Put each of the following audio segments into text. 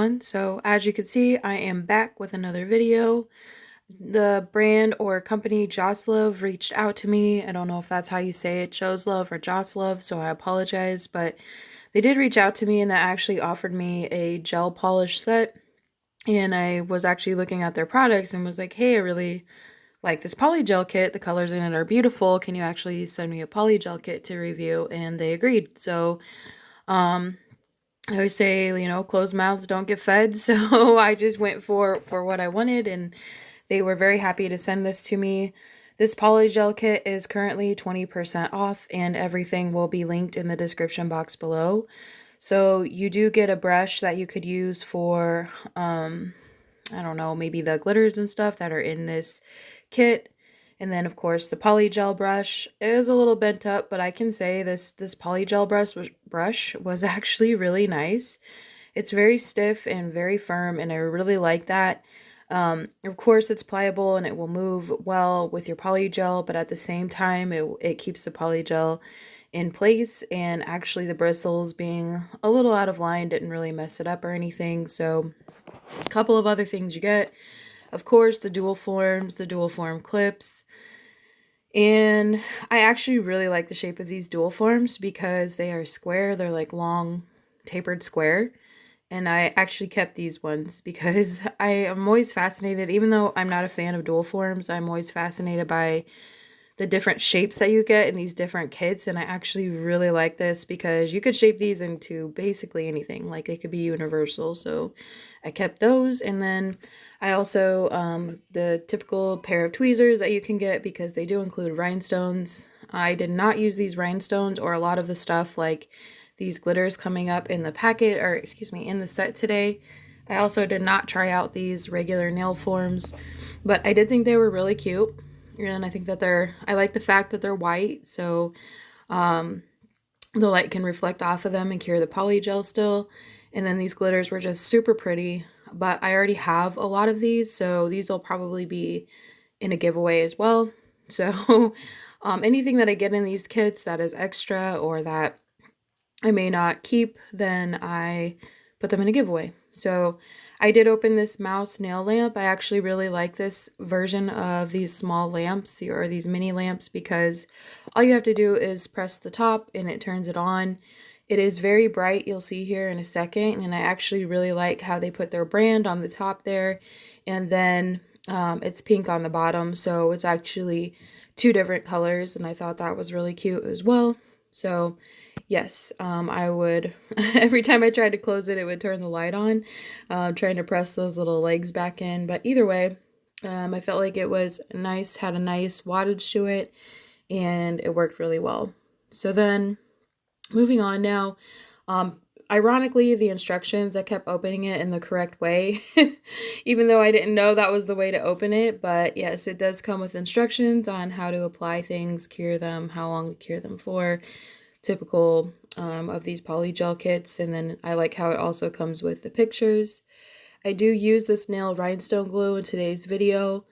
everyone. So as you can see, I am back with another video. The brand or company JOSLOVE reached out to me. I don't know if that's how you say it, JOSLOVE or JOSLOVE, so I apologize, but they did reach out to me and they actually offered me a gel polish set. And I was actually looking at their products and was like, hey, I really like this polygel kit. The colors in it are beautiful. Can you actually send me a polygel kit to review? And they agreed. So I always say, you know, closed mouths don't get fed. So I just went for what I wanted, and they were very happy to send this to me. This polygel kit is currently 20% off, and everything will be linked in the description box below. So you do get a brush that you could use for, I don't know, maybe the glitters and stuff that are in this kit. And then, of course, the polygel brush is a little bent up, but I can say this polygel brush was actually really nice. It's very stiff and very firm, and I really like that. Of course, it's pliable and it will move well with your polygel, but at the same time, it keeps the polygel in place, and actually the bristles being a little out of line didn't really mess it up or anything. So a couple of other things you get. Of course, the dual form clips. And I actually really like the shape of these dual forms because they are square. They're like long, tapered square. And I actually kept these ones because I am always fascinated, even though I'm not a fan of dual forms, I'm always fascinated by the different shapes that you get in these different kits. And I actually really like this because you could shape these into basically anything. Like they could be universal. So I kept those. And then I also, the typical pair of tweezers that you can get, because they do include rhinestones. I did not use these rhinestones or a lot of the stuff like these glitters coming up in the packet, or excuse me, in the set today. I also did not try out these regular nail forms, but I did think they were really cute. And I think that I like the fact that they're white, so the light can reflect off of them and cure the polygel still. And then these glitters were just super pretty, but I already have a lot of these, so these will probably be in a giveaway as well. So anything that I get in these kits that is extra or that I may not keep, then I put them in a giveaway. So I did open this mouse nail lamp. I actually really like this version of these small lamps, or these mini lamps, because all you have to do is press the top and it turns it on. It is very bright, you'll see here in a second, and I actually really like how they put their brand on the top there, and then it's pink on the bottom, so it's actually two different colors, and I thought that was really cute as well. So yes, I would, every time I tried to close it, it would turn the light on, trying to press those little legs back in. But either way, I felt like it was nice, had a nice wattage to it, and it worked really well. So then, moving on now, ironically, the instructions, I kept opening it in the correct way, even though I didn't know that was the way to open it. But yes, it does come with instructions on how to apply things, cure them, how long to cure them for, typical of these polygel kits. And then I like how it also comes with the pictures. I do use this nail rhinestone glue in today's video.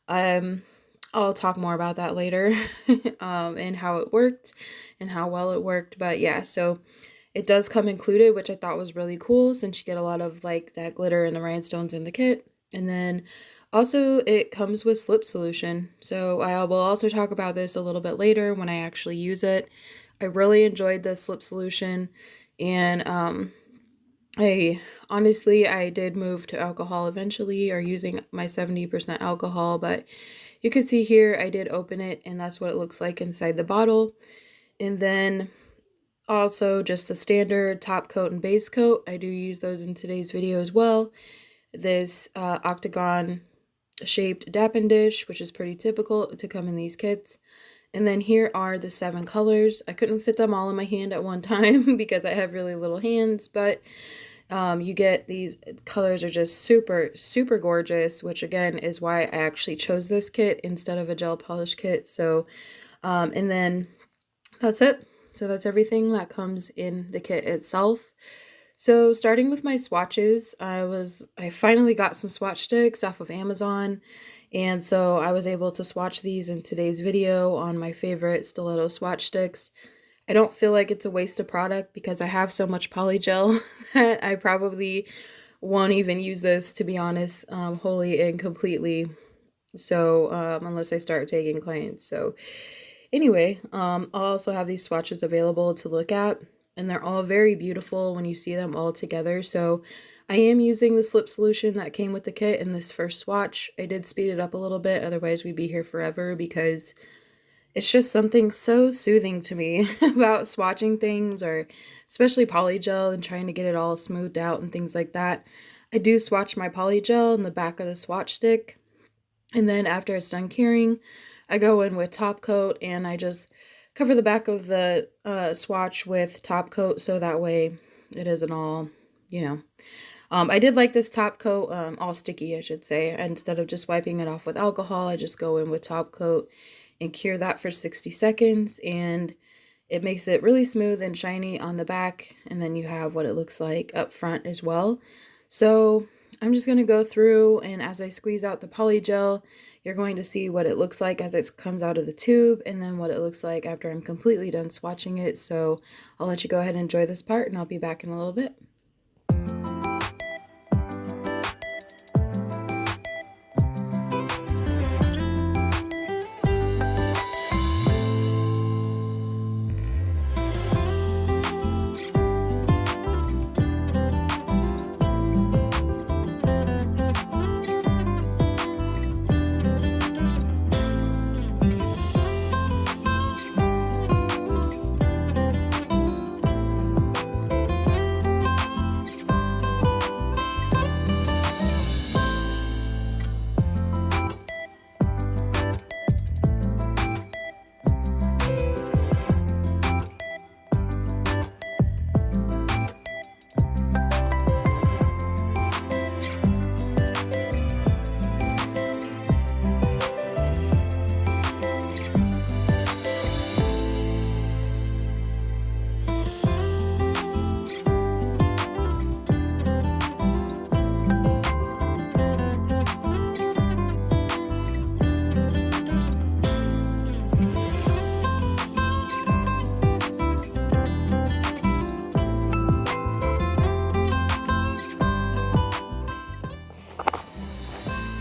I'll talk more about that later and how it worked and how well it worked. But yeah, so it does come included, which I thought was really cool since you get a lot of like that glitter and the rhinestones in the kit. And then also it comes with slip solution. So I will also talk about this a little bit later when I actually use it. I really enjoyed the slip solution, and I did move to alcohol eventually, or using my 70% alcohol, but you can see here I did open it, and that's what it looks like inside the bottle. And then also just the standard top coat and base coat. I do use those in today's video as well. This octagon shaped dappen dish, which is pretty typical to come in these kits. And then here are the 7 colors. I couldn't fit them all in my hand at one time because I have really little hands, but you get these colors are just super, super gorgeous, which again is why I actually chose this kit instead of a gel polish kit. So, and then that's it. So that's everything that comes in the kit itself. So starting with my swatches, I finally got some swatch sticks off of Amazon. And so I was able to swatch these in today's video on my favorite stiletto swatch sticks. I don't feel like it's a waste of product because I have so much polygel that I probably won't even use this, to be honest, wholly and completely. So, unless I start taking clients. So anyway, I'll also have these swatches available to look at, and they're all very beautiful when you see them all together. So I am using the slip solution that came with the kit in this first swatch. I did speed it up a little bit, otherwise we'd be here forever, because it's just something so soothing to me about swatching things, or especially polygel and trying to get it all smoothed out and things like that. I do swatch my polygel in the back of the swatch stick, and then after it's done curing, I go in with top coat and I just cover the back of the swatch with top coat, so that way it isn't all, you know. I did like this top coat, all sticky, I should say. Instead of just wiping it off with alcohol, I just go in with top coat and cure that for 60 seconds, and it makes it really smooth and shiny on the back, and then you have what it looks like up front as well. So I'm just going to go through, and as I squeeze out the polygel, you're going to see what it looks like as it comes out of the tube, and then what it looks like after I'm completely done swatching it. So I'll let you go ahead and enjoy this part, and I'll be back in a little bit.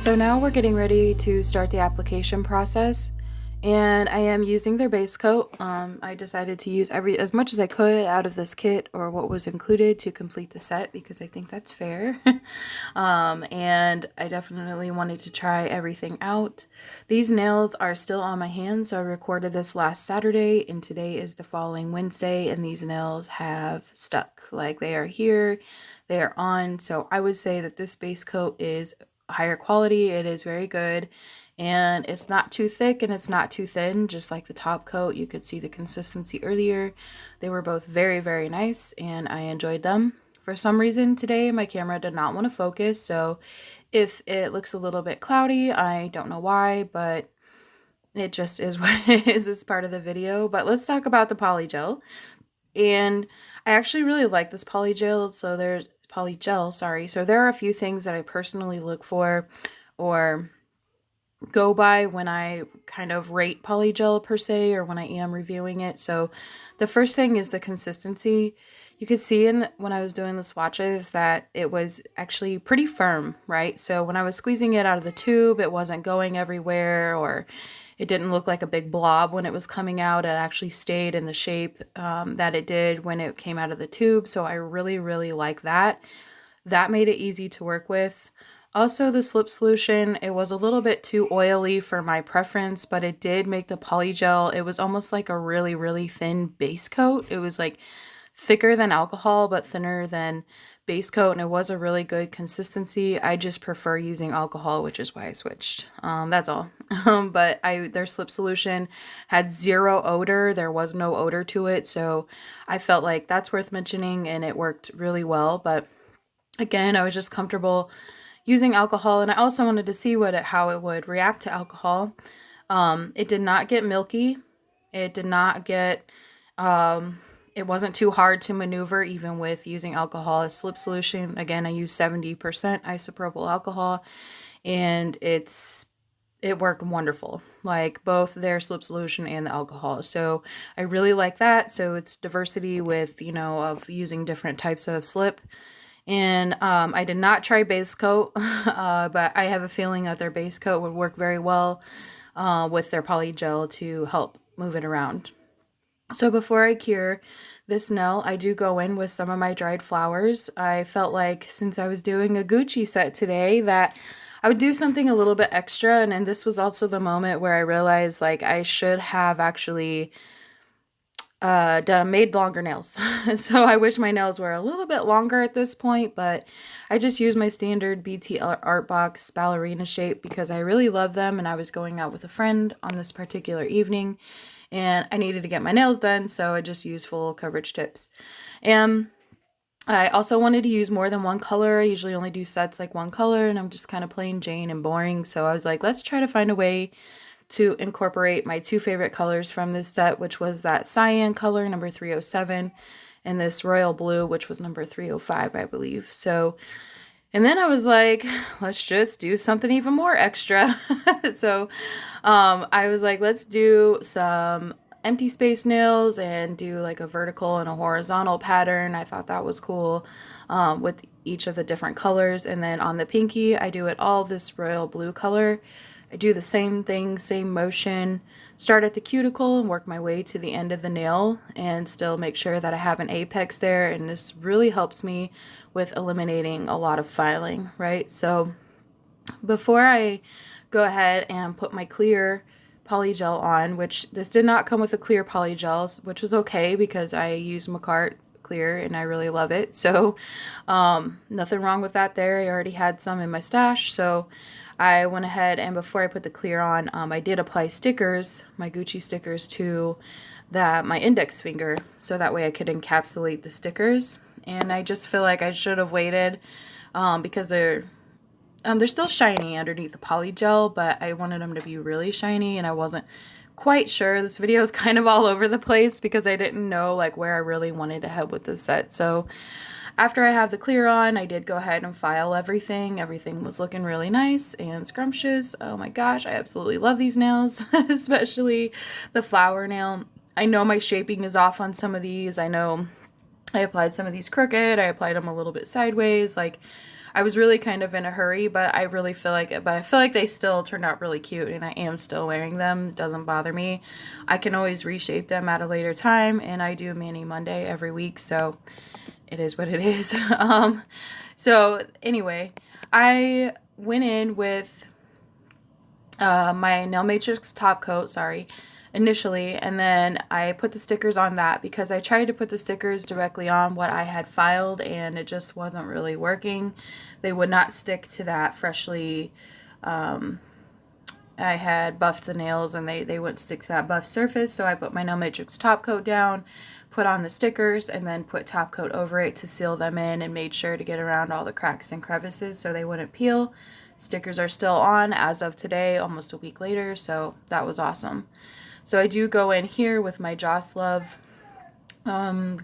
So now we're getting ready to start the application process, and I am using their base coat. I decided to use as much as I could out of this kit, or what was included, to complete the set, because I think that's fair. And I definitely wanted to try everything out. These nails are still on my hands, so I recorded this last Saturday, and today is the following Wednesday, and these nails have stuck. Like, they are here, they are on. So I would say that this base coat is higher quality. It is very good, and it's not too thick and it's not too thin, just like the top coat. You could see the consistency earlier. They were both very, very nice, and I enjoyed them. For some reason today my camera did not want to focus, so if it looks a little bit cloudy, I don't know why, but it just is what it is. It's part of the video. But let's talk about the polygel. And I actually really like this polygel. So there's polygel, sorry. So there are a few things that I personally look for or go by when I kind of rate polygel per se, or when I am reviewing it. So the first thing is the consistency. You could see when I was doing the swatches that it was actually pretty firm, right? So when I was squeezing it out of the tube, it wasn't going everywhere, or it didn't look like a big blob when it was coming out. It actually stayed in the shape that it did when it came out of the tube. So I really, really like that. That made it easy to work with. Also, the slip solution, it was a little bit too oily for my preference, but it did make the polygel, it was almost like a really, really thin base coat. It was like thicker than alcohol, but thinner than base coat, and it was a really good consistency. I just prefer using alcohol, which is why I switched. That's all. But their slip solution had zero odor. There was no odor to it, so I felt like that's worth mentioning, and it worked really well. But again, I was just comfortable using alcohol, and I also wanted to see how it would react to alcohol. It did not get milky. It did not get it wasn't too hard to maneuver, even with using alcohol as slip solution. Again, I used 70% isopropyl alcohol, and it worked wonderful, like both their slip solution and the alcohol. So I really like that. So it's diversity with, of using different types of slip. And I did not try base coat, but I have a feeling that their base coat would work very well with their polygel to help move it around. So before I cure this nail, I do go in with some of my dried flowers. I felt like since I was doing a Gucci set today that I would do something a little bit extra, and this was also the moment where I realized like I should have actually made longer nails. So I wish my nails were a little bit longer at this point, but I just used my standard BT Art Box ballerina shape because I really love them, and I was going out with a friend on this particular evening and I needed to get my nails done, so I just used full coverage tips. And I also wanted to use more than one color. I usually only do sets like one color, and I'm just kind of plain Jane and boring, so I was like, let's try to find a way to incorporate my two favorite colors from this set, which was that cyan color, number 307, and this royal blue, which was number 305, I believe. So, and then I was like, let's just do something even more extra. So, I was like, let's do some empty space nails and do like a vertical and a horizontal pattern. I thought that was cool with each of the different colors. And then on the pinky, I do it all this royal blue color. I do the same thing, same motion, start at the cuticle and work my way to the end of the nail and still make sure that I have an apex there, and this really helps me with eliminating a lot of filing, right? So before I go ahead and put my clear polygel on, which this did not come with a clear polygel, which was okay because I use Macart clear and I really love it. So nothing wrong with that there. I already had some in my stash, so I went ahead and before I put the clear on, I did apply stickers, my Gucci stickers, to my index finger, so that way I could encapsulate the stickers. And I just feel like I should have waited because they're still shiny underneath the polygel, but I wanted them to be really shiny, and I wasn't quite sure. This video is kind of all over the place because I didn't know like where I really wanted to head with this set. So after I have the clear on, I did go ahead and file everything. Everything was looking really nice and scrumptious. Oh my gosh, I absolutely love these nails, especially the flower nail. I know my shaping is off on some of these. I know I applied some of these crooked. I applied them a little bit sideways. Like, I was really kind of in a hurry, but I feel like they still turned out really cute, and I am still wearing them. It doesn't bother me. I can always reshape them at a later time, and I do Mani Monday every week, so it is what it is. So anyway, I went in with my nail matrix top coat, initially, and then I put the stickers on that because I tried to put the stickers directly on what I had filed and it just wasn't really working. They would not stick to that freshly, I had buffed the nails and they wouldn't stick to that buff surface, so I put my nail matrix top coat down, put on the stickers, and then put top coat over it to seal them in and made sure to get around all the cracks and crevices so they wouldn't peel. Stickers are still on as of today, almost a week later, so that was awesome. So I do go in here with my JOSLOVE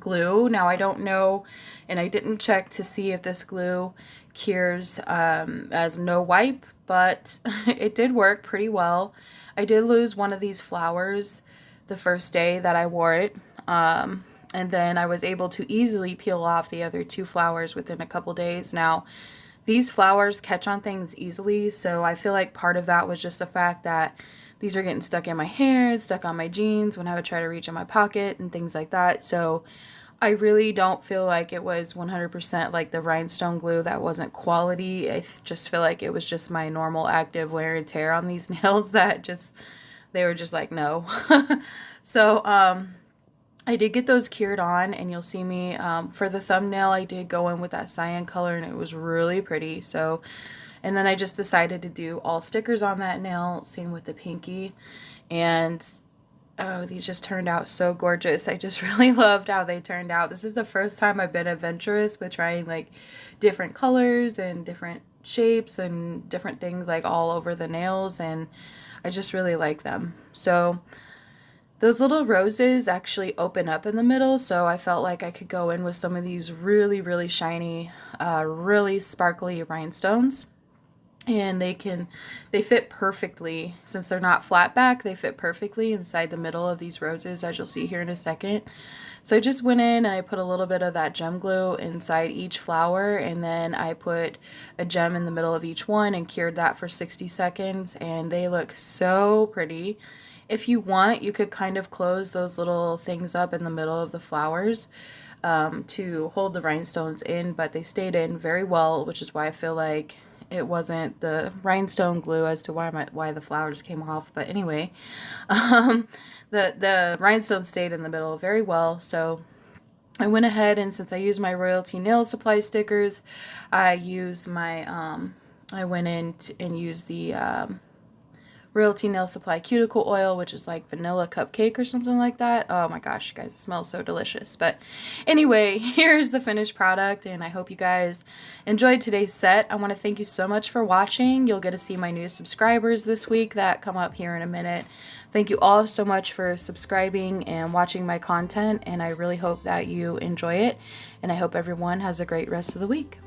glue. Now I don't know, and I didn't check to see if this glue cures as no wipe, but it did work pretty well. I did lose one of these flowers the first day that I wore it, and then I was able to easily peel off the other two flowers within a couple days. Now, these flowers catch on things easily, so I feel like part of that was just the fact that these were getting stuck in my hair, stuck on my jeans when I would try to reach in my pocket and things like that. So I really don't feel like it was 100% like the rhinestone glue that wasn't quality. I just feel like it was just my normal active wear and tear on these nails that they were just like, no. So I did get those cured on, and you'll see me for the thumbnail I did go in with that cyan color and it was really pretty. So, and then I just decided to do all stickers on that nail, same with the pinky, and oh, these just turned out so gorgeous. I just really loved how they turned out. This is the first time I've been adventurous with trying like different colors and different shapes and different things like all over the nails, and I just really like them. So those little roses actually open up in the middle, so I felt like I could go in with some of these really, really shiny, really sparkly rhinestones. and they fit perfectly. Since they're not flat back, they fit perfectly inside the middle of these roses, as you'll see here in a second. So I just went in and I put a little bit of that gem glue inside each flower, and then I put a gem in the middle of each one and cured that for 60 seconds, and they look so pretty. If you want, you could kind of close those little things up in the middle of the flowers to hold the rhinestones in, but they stayed in very well, which is why I feel like it wasn't the rhinestone glue as to why the flowers came off. But anyway, the rhinestone stayed in the middle very well. So I went ahead, and since I used my Royalty nail supply stickers, I used my I went in and used the Royalty Nail Supply Cuticle Oil, which is like vanilla cupcake or something like that. Oh my gosh, you guys, it smells so delicious. But anyway, here's the finished product, and I hope you guys enjoyed today's set. I want to thank you so much for watching. You'll get to see my new subscribers this week that come up here in a minute. Thank you all so much for subscribing and watching my content, and I really hope that you enjoy it, and I hope everyone has a great rest of the week.